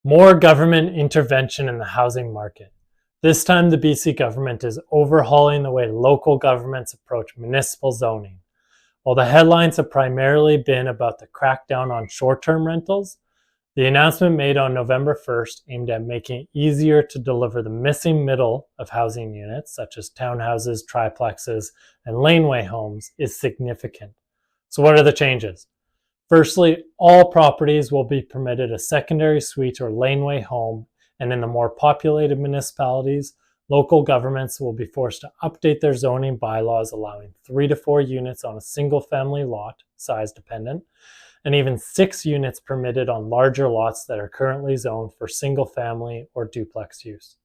More government intervention in the housing market. This time the BC government is overhauling the way local governments approach municipal zoning. While the headlines have primarily been about the crackdown on short-term rentals, the announcement made on November 1st aimed at making it easier to deliver the missing middle of housing units, such as townhouses, triplexes, and laneway homes, is significant. So what are the changes? Firstly, all properties will be permitted a secondary suite or laneway home, and in the more populated municipalities, local governments will be forced to update their zoning bylaws, allowing 3 to 4 units on a single-family lot, size dependent, and even 6 units permitted on larger lots that are currently zoned for single-family or duplex use.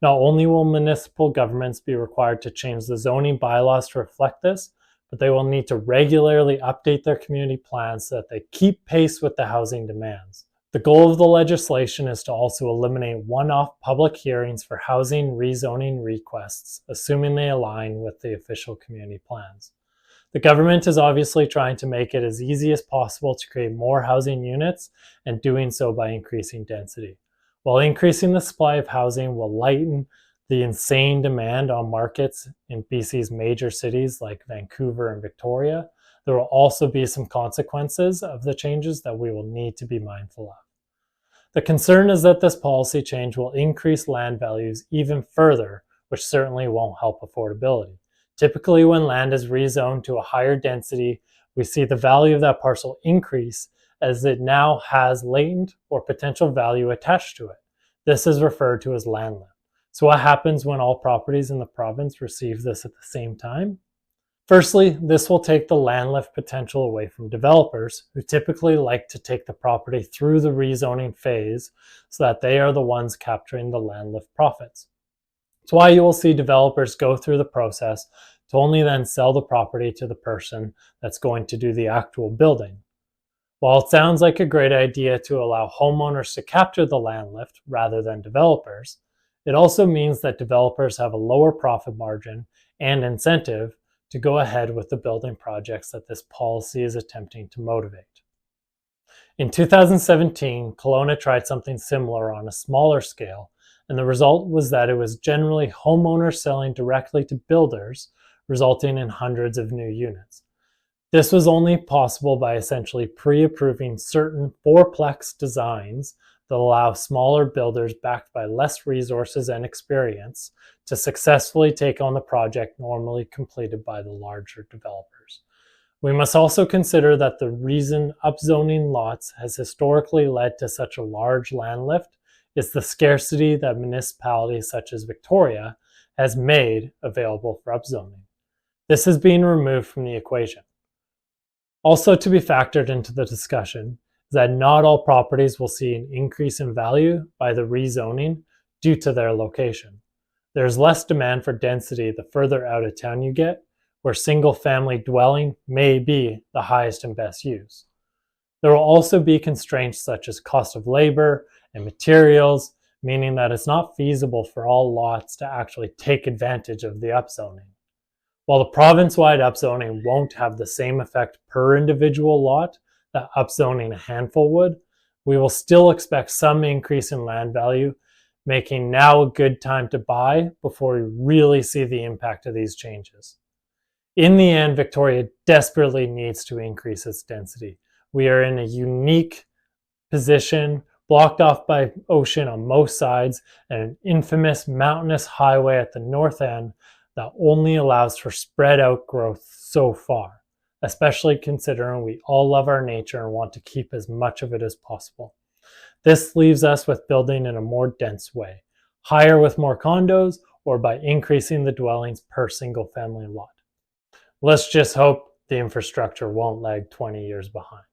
Not only will municipal governments be required to change the zoning bylaws to reflect this, but they will need to regularly update their community plans so that they keep pace with the housing demands. The goal of the legislation is to also eliminate one-off public hearings for housing rezoning requests, assuming they align with the official community plans. The government is obviously trying to make it as easy as possible to create more housing units, and doing so by increasing density. While increasing the supply of housing will lighten the insane demand on markets in BC's major cities like Vancouver and Victoria, there will also be some consequences of the changes that we will need to be mindful of. The concern is that this policy change will increase land values even further, which certainly won't help affordability. Typically, when land is rezoned to a higher density, we see the value of that parcel increase as it now has latent or potential value attached to it. This is referred to as land lift. So what happens when all properties in the province receive this at the same time? Firstly, this will take the land lift potential away from developers, who typically like to take the property through the rezoning phase so that they are the ones capturing the land lift profits. It's why you will see developers go through the process to only then sell the property to the person that's going to do the actual building. While it sounds like a great idea to allow homeowners to capture the land lift rather than developers, it also means that developers have a lower profit margin and incentive to go ahead with the building projects that this policy is attempting to motivate. In 2017, Kelowna tried something similar on a smaller scale, and the result was that it was generally homeowners selling directly to builders, resulting in hundreds of new units. This was only possible by essentially pre-approving certain fourplex designs that allow smaller builders backed by less resources and experience to successfully take on the project normally completed by the larger developers. We must also consider that the reason upzoning lots has historically led to such a large land lift is the scarcity that municipalities such as Victoria has made available for upzoning. This is being removed from the equation. Also to be factored into the discussion is that not all properties will see an increase in value by the rezoning due to their location. There's less demand for density the further out of town you get, where single-family dwelling may be the highest and best use. There will also be constraints such as cost of labor and materials, meaning that it's not feasible for all lots to actually take advantage of the upzoning. While the province-wide upzoning won't have the same effect per individual lot that upzoning a handful would, we will still expect some increase in land value, making now a good time to buy before we really see the impact of these changes. In the end, Victoria desperately needs to increase its density. We are in a unique position, blocked off by ocean on most sides, and an infamous mountainous highway at the north end that only allows for spread out growth so far, especially considering we all love our nature and want to keep as much of it as possible. This leaves us with building in a more dense way, higher with more condos, or by increasing the dwellings per single family lot. Let's just hope the infrastructure won't lag 20 years behind.